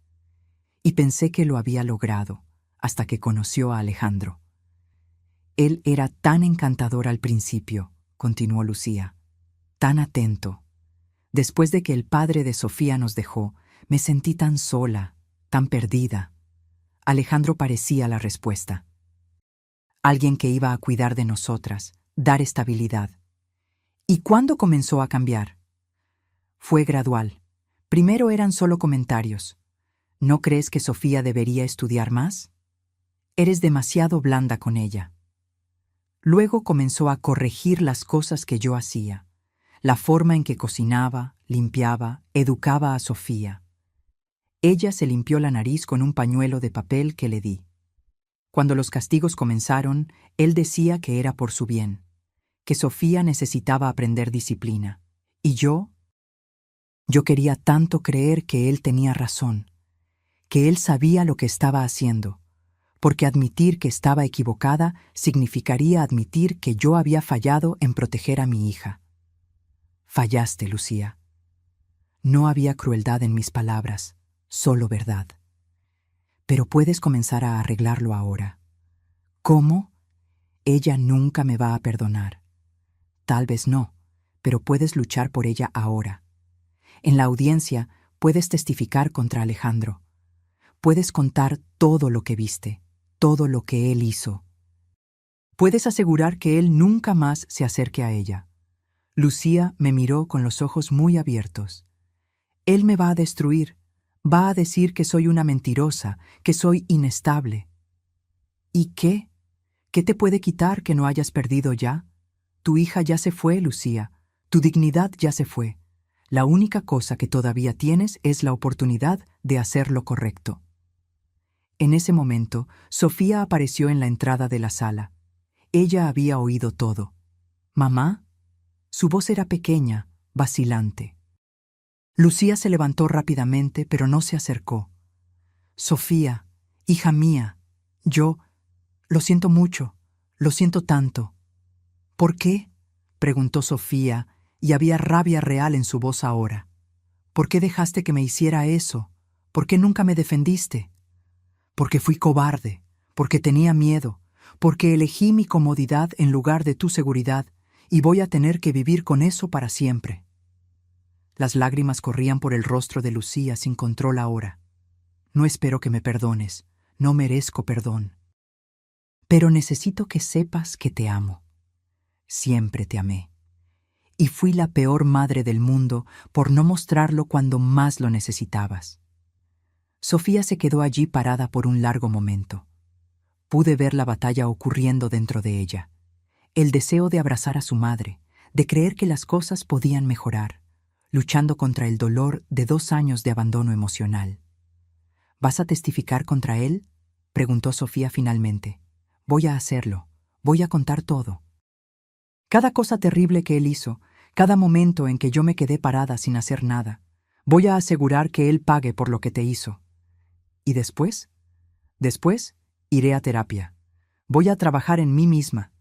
Y pensé que lo había logrado, hasta que conoció a Alejandro. Él era tan encantador al principio, continuó Lucía, tan atento. Después de que el padre de Sofía nos dejó, me sentí tan sola, tan perdida. Alejandro parecía la respuesta. Alguien que iba a cuidar de nosotras, dar estabilidad. ¿Y cuándo comenzó a cambiar? Fue gradual. Primero eran solo comentarios. ¿No crees que Sofía debería estudiar más? Eres demasiado blanda con ella. Luego comenzó a corregir las cosas que yo hacía, la forma en que cocinaba, limpiaba, educaba a Sofía. Ella se limpió la nariz con un pañuelo de papel que le di. Cuando los castigos comenzaron, él decía que era por su bien, que Sofía necesitaba aprender disciplina. Y yo quería tanto creer que él tenía razón, que él sabía lo que estaba haciendo, porque admitir que estaba equivocada significaría admitir que yo había fallado en proteger a mi hija. Fallaste, Lucía. No había crueldad en mis palabras, solo verdad. Pero puedes comenzar a arreglarlo ahora. ¿Cómo? Ella nunca me va a perdonar. Tal vez no, pero puedes luchar por ella ahora. En la audiencia puedes testificar contra Alejandro. Puedes contar todo lo que viste, todo lo que él hizo. Puedes asegurar que él nunca más se acerque a ella. Lucía me miró con los ojos muy abiertos. Él me va a destruir, va a decir que soy una mentirosa, que soy inestable. ¿Y qué? ¿Qué te puede quitar que no hayas perdido ya? Tu hija ya se fue, Lucía. Tu dignidad ya se fue. La única cosa que todavía tienes es la oportunidad de hacer lo correcto. En ese momento, Sofía apareció en la entrada de la sala. Ella había oído todo. ¿Mamá? Su voz era pequeña, vacilante. Lucía se levantó rápidamente, pero no se acercó. Sofía, hija mía, lo siento mucho, lo siento tanto. ¿Por qué? Preguntó Sofía, y había rabia real en su voz ahora. ¿Por qué dejaste que me hiciera eso? ¿Por qué nunca me defendiste? Porque fui cobarde, porque tenía miedo, porque elegí mi comodidad en lugar de tu seguridad, y voy a tener que vivir con eso para siempre. Las lágrimas corrían por el rostro de Lucía sin control ahora. No espero que me perdones, no merezco perdón. Pero necesito que sepas que te amo. Siempre te amé. Y fui la peor madre del mundo por no mostrarlo cuando más lo necesitabas. Sofía se quedó allí parada por un largo momento. Pude ver la batalla ocurriendo dentro de ella. El deseo de abrazar a su madre, de creer que las cosas podían mejorar, luchando contra el dolor de 2 años de abandono emocional. ¿Vas a testificar contra él? Preguntó Sofía finalmente. Voy a hacerlo. Voy a contar todo. Cada cosa terrible que él hizo, cada momento en que yo me quedé parada sin hacer nada. Voy a asegurar que él pague por lo que te hizo. ¿Y después? Después, iré a terapia. Voy a trabajar en mí misma.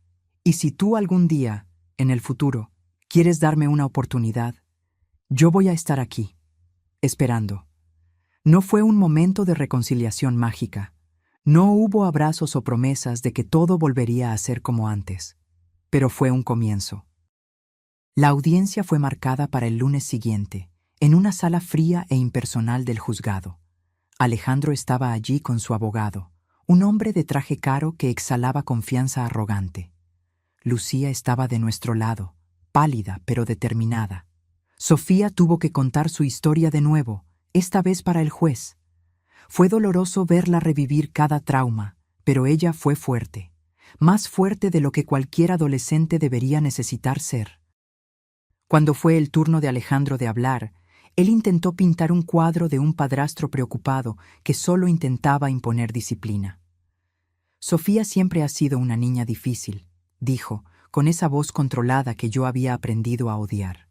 Y si tú algún día, en el futuro, quieres darme una oportunidad, yo voy a estar aquí, esperando. No fue un momento de reconciliación mágica. No hubo abrazos o promesas de que todo volvería a ser como antes. Pero fue un comienzo. La audiencia fue marcada para el lunes siguiente, en una sala fría e impersonal del juzgado. Alejandro estaba allí con su abogado, un hombre de traje caro que exhalaba confianza arrogante. Lucía estaba de nuestro lado, pálida pero determinada. Sofía tuvo que contar su historia de nuevo, esta vez para el juez. Fue doloroso verla revivir cada trauma, pero ella fue fuerte, más fuerte de lo que cualquier adolescente debería necesitar ser. Cuando fue el turno de Alejandro de hablar, él intentó pintar un cuadro de un padrastro preocupado que solo intentaba imponer disciplina. Sofía siempre ha sido una niña difícil, dijo, con esa voz controlada que yo había aprendido a odiar.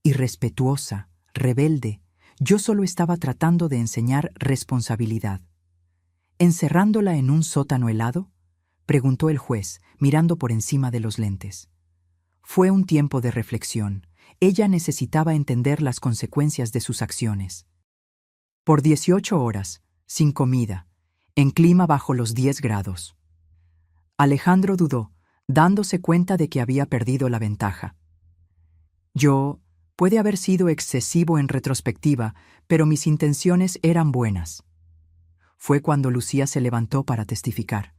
Irrespetuosa, rebelde, Yo solo estaba tratando de enseñar responsabilidad. ¿Encerrándola en un sótano helado?, preguntó el juez, mirando por encima de los lentes. Fue un tiempo de reflexión. Ella necesitaba entender las consecuencias de sus acciones. Por 18 horas, sin comida, en clima bajo los 10 grados. Alejandro dudó, dándose cuenta de que había perdido la ventaja. Puede haber sido excesivo en retrospectiva, pero mis intenciones eran buenas. Fue cuando Lucía se levantó para testificar.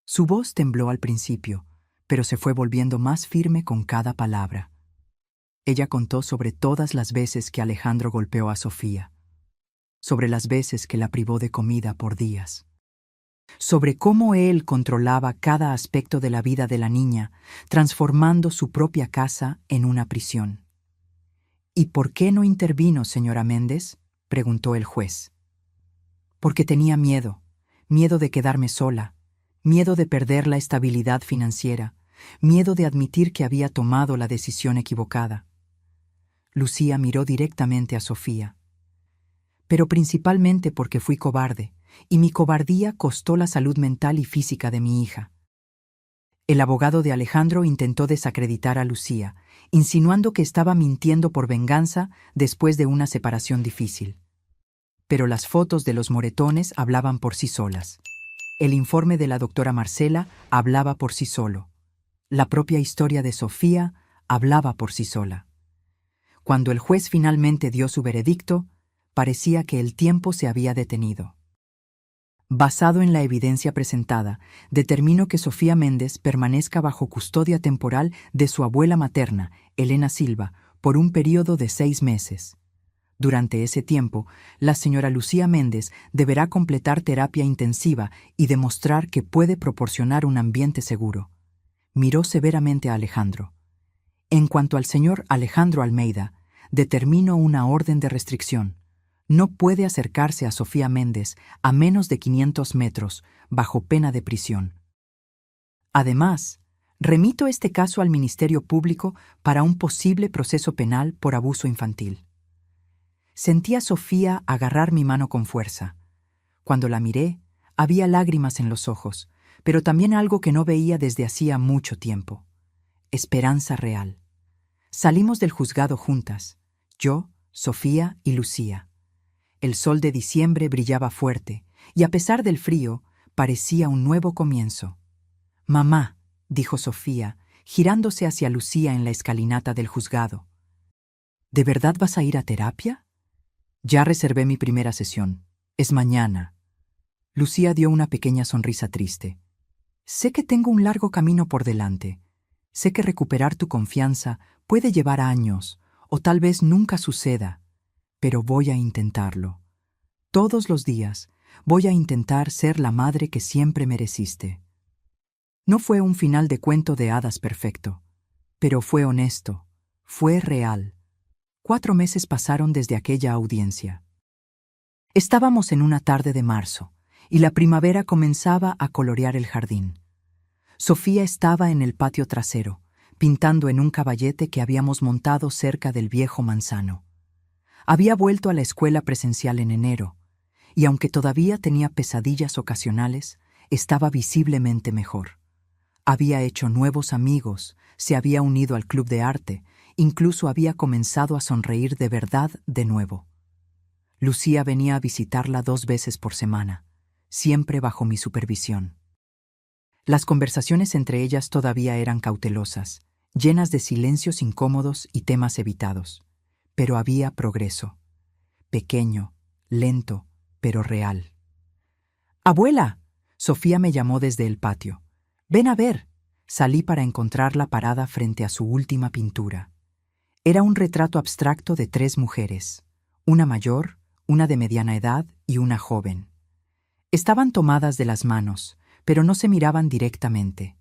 Su voz tembló al principio, pero se fue volviendo más firme con cada palabra. Ella contó sobre todas las veces que Alejandro golpeó a Sofía, sobre las veces que la privó de comida por días, sobre cómo él controlaba cada aspecto de la vida de la niña, transformando su propia casa en una prisión. ¿Y por qué no intervino, señora Méndez?, preguntó el juez. Porque tenía miedo de quedarme sola, miedo de perder la estabilidad financiera, miedo de admitir que había tomado la decisión equivocada. Lucía miró directamente a Sofía. Pero principalmente porque fui cobarde, y mi cobardía costó la salud mental y física de mi hija. El abogado de Alejandro intentó desacreditar a Lucía, insinuando que estaba mintiendo por venganza después de una separación difícil. Pero las fotos de los moretones hablaban por sí solas. El informe de la doctora Marcela hablaba por sí solo. La propia historia de Sofía hablaba por sí sola. Cuando el juez finalmente dio su veredicto, parecía que el tiempo se había detenido. Basado en la evidencia presentada, determino que Sofía Méndez permanezca bajo custodia temporal de su abuela materna, Elena Silva, por un período de 6 meses. Durante ese tiempo, la señora Lucía Méndez deberá completar terapia intensiva y demostrar que puede proporcionar un ambiente seguro. Miró severamente a Alejandro. En cuanto al señor Alejandro Almeida, determino una orden de restricción. No puede acercarse a Sofía Méndez a menos de 500 metros, bajo pena de prisión. Además, remito este caso al Ministerio Público para un posible proceso penal por abuso infantil. Sentí a Sofía agarrar mi mano con fuerza. Cuando la miré, había lágrimas en los ojos, pero también algo que no veía desde hacía mucho tiempo. Esperanza real. Salimos del juzgado juntas, yo, Sofía y Lucía. El sol de diciembre brillaba fuerte, y a pesar del frío, parecía un nuevo comienzo. «Mamá», dijo Sofía, girándose hacia Lucía en la escalinata del juzgado. «¿De verdad vas a ir a terapia?» «Ya reservé mi primera sesión. Es mañana». Lucía dio una pequeña sonrisa triste. «Sé que tengo un largo camino por delante. Sé que recuperar tu confianza puede llevar años, o tal vez nunca suceda, pero voy a intentarlo. Todos los días voy a intentar ser la madre que siempre mereciste». No fue un final de cuento de hadas perfecto, pero fue honesto, fue real. 4 meses pasaron desde aquella audiencia. Estábamos en una tarde de marzo, y la primavera comenzaba a colorear el jardín. Sofía estaba en el patio trasero, pintando en un caballete que habíamos montado cerca del viejo manzano. Había vuelto a la escuela presencial en enero, y aunque todavía tenía pesadillas ocasionales, estaba visiblemente mejor. Había hecho nuevos amigos, se había unido al club de arte, incluso había comenzado a sonreír de verdad de nuevo. Lucía venía a visitarla 2 veces por semana, siempre bajo mi supervisión. Las conversaciones entre ellas todavía eran cautelosas, llenas de silencios incómodos y temas evitados. Pero había progreso. Pequeño, lento, pero real. «¡Abuela!», Sofía me llamó desde el patio. «Ven a ver». Salí para encontrarla parada frente a su última pintura. Era un retrato abstracto de 3 mujeres, una mayor, una de mediana edad y una joven. Estaban tomadas de las manos, pero no se miraban directamente.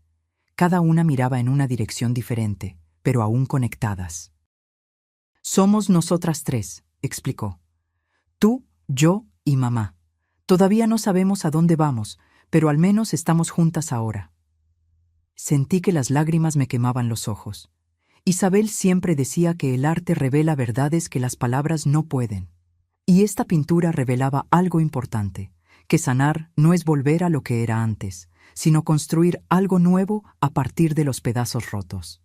Cada una miraba en una dirección diferente, pero aún conectadas. «Somos nosotras 3», explicó. «Tú, yo y mamá. Todavía no sabemos a dónde vamos, pero al menos estamos juntas ahora». Sentí que las lágrimas me quemaban los ojos. Isabel siempre decía que el arte revela verdades que las palabras no pueden. Y esta pintura revelaba algo importante, que sanar no es volver a lo que era antes, sino construir algo nuevo a partir de los pedazos rotos.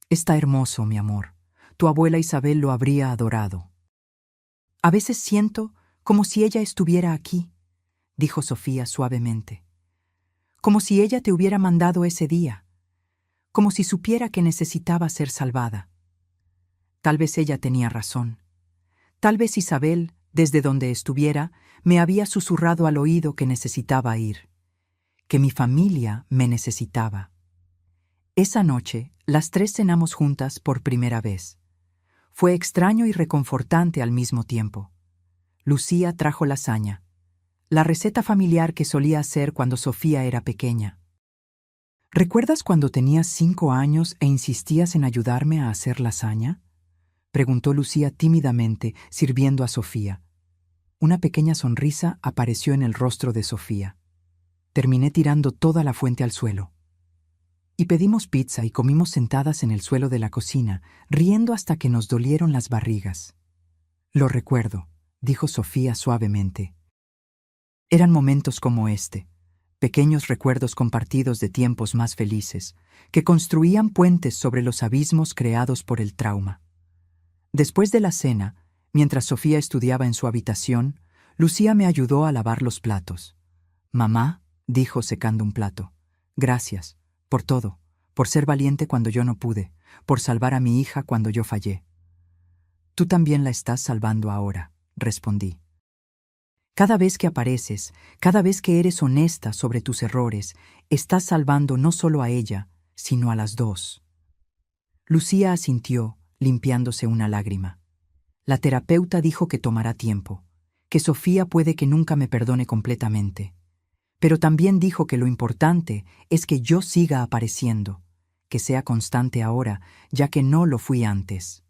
Está hermoso, mi amor. Tu abuela Isabel lo habría adorado. A veces siento como si ella estuviera aquí, dijo Sofía suavemente. Como si ella te hubiera mandado ese día, como si supiera que necesitaba ser salvada. Tal vez ella tenía razón. Tal vez Isabel, desde donde estuviera, me había susurrado al oído que necesitaba ir, que mi familia me necesitaba. Esa noche, las tres cenamos juntas por primera vez. Fue extraño y reconfortante al mismo tiempo. Lucía trajo lasaña, la receta familiar que solía hacer cuando Sofía era pequeña. ¿Recuerdas cuando tenías 5 años e insistías en ayudarme a hacer lasaña?, preguntó Lucía tímidamente, sirviendo a Sofía. Una pequeña sonrisa apareció en el rostro de Sofía. Terminé tirando toda la fuente al suelo. Y pedimos pizza y comimos sentadas en el suelo de la cocina, riendo hasta que nos dolieron las barrigas. Lo recuerdo, dijo Sofía suavemente. Eran momentos como este, pequeños recuerdos compartidos de tiempos más felices, que construían puentes sobre los abismos creados por el trauma. Después de la cena, mientras Sofía estudiaba en su habitación, Lucía me ayudó a lavar los platos. «Mamá», dijo secando un plato, «gracias, por todo, por ser valiente cuando yo no pude, por salvar a mi hija cuando yo fallé». «Tú también la estás salvando ahora», respondí. «Cada vez que apareces, cada vez que eres honesta sobre tus errores, estás salvando no solo a ella, sino a las dos». Lucía asintió, limpiándose una lágrima. La terapeuta dijo que tomará tiempo, que Sofía puede que nunca me perdone completamente. Pero también dijo que lo importante es que yo siga apareciendo, que sea constante ahora, ya que no lo fui antes.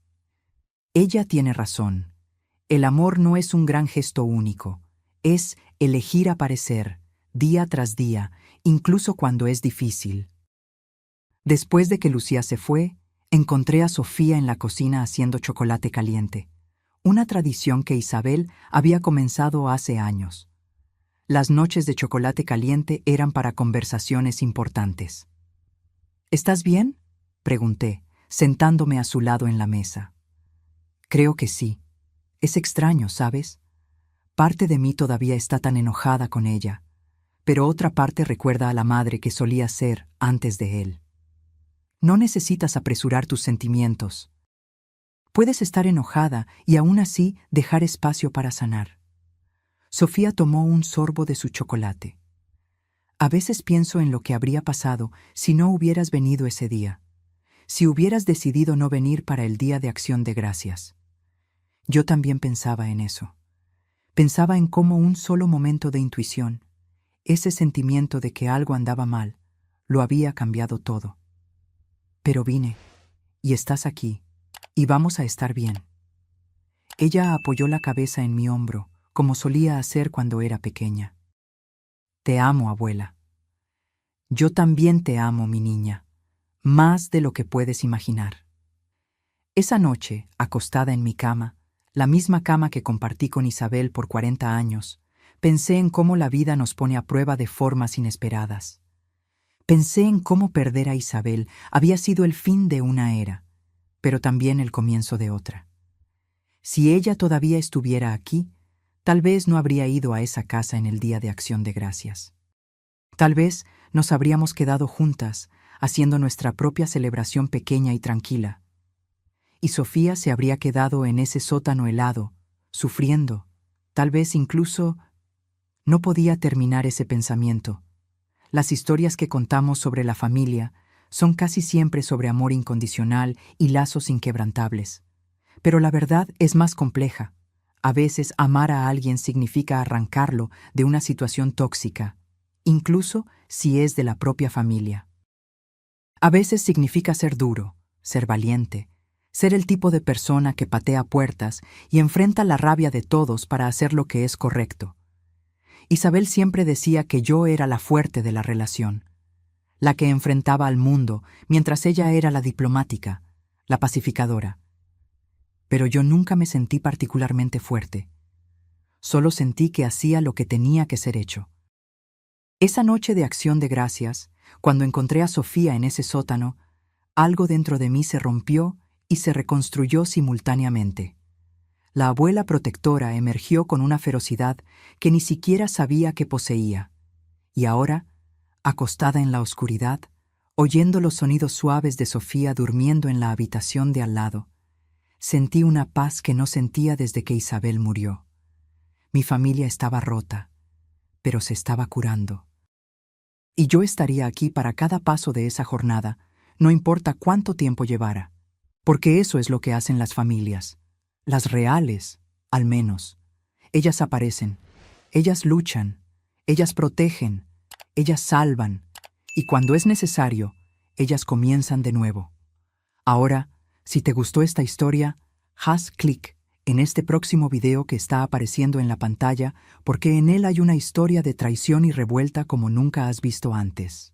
Ella tiene razón. El amor no es un gran gesto único, es elegir aparecer, día tras día, incluso cuando es difícil. Después de que Lucía se fue, encontré a Sofía en la cocina haciendo chocolate caliente, una tradición que Isabel había comenzado hace años. Las noches de chocolate caliente eran para conversaciones importantes. «¿Estás bien?», pregunté, sentándome a su lado en la mesa. «Creo que sí. Es extraño, ¿sabes? Parte de mí todavía está tan enojada con ella, pero otra parte recuerda a la madre que solía ser antes de él. No necesitas apresurar tus sentimientos. Puedes estar enojada y aún así dejar espacio para sanar». Sofía tomó un sorbo de su chocolate. «A veces pienso en lo que habría pasado si no hubieras venido ese día, si hubieras decidido no venir para el Día de Acción de Gracias». Yo también pensaba en eso. Pensaba en cómo un solo momento de intuición, ese sentimiento de que algo andaba mal, lo había cambiado todo. Pero vine, y estás aquí, y vamos a estar bien. Ella apoyó la cabeza en mi hombro, como solía hacer cuando era pequeña. «Te amo, abuela». «Yo también te amo, mi niña, más de lo que puedes imaginar». Esa noche, acostada en mi cama, la misma cama que compartí con Isabel por 40 años, pensé en cómo la vida nos pone a prueba de formas inesperadas. Pensé en cómo perder a Isabel había sido el fin de una era, pero también el comienzo de otra. Si ella todavía estuviera aquí, tal vez no habría ido a esa casa en el Día de Acción de Gracias. Tal vez nos habríamos quedado juntas, haciendo nuestra propia celebración pequeña y tranquila. Y Sofía se habría quedado en ese sótano helado, sufriendo, tal vez incluso... No podía terminar ese pensamiento. Las historias que contamos sobre la familia son casi siempre sobre amor incondicional y lazos inquebrantables. Pero la verdad es más compleja. A veces amar a alguien significa arrancarlo de una situación tóxica, incluso si es de la propia familia. A veces significa ser duro, ser valiente, ser el tipo de persona que patea puertas y enfrenta la rabia de todos para hacer lo que es correcto. Isabel siempre decía que yo era la fuerte de la relación, la que enfrentaba al mundo, mientras ella era la diplomática, la pacificadora. Pero yo nunca me sentí particularmente fuerte. Solo sentí que hacía lo que tenía que ser hecho. Esa noche de acción de gracias, cuando encontré a Sofía en ese sótano, algo dentro de mí se rompió y se reconstruyó simultáneamente. La abuela protectora emergió con una ferocidad que ni siquiera sabía que poseía, y ahora, acostada en la oscuridad, oyendo los sonidos suaves de Sofía durmiendo en la habitación de al lado, sentí una paz que no sentía desde que Isabel murió. Mi familia estaba rota, pero se estaba curando. Y yo estaría aquí para cada paso de esa jornada, no importa cuánto tiempo llevara, porque eso es lo que hacen las familias, las reales, al menos. Ellas aparecen, ellas luchan, ellas protegen, ellas salvan, y cuando es necesario, ellas comienzan de nuevo. Ahora, si te gustó esta historia, haz clic en este próximo video que está apareciendo en la pantalla porque en él hay una historia de traición y revuelta como nunca has visto antes.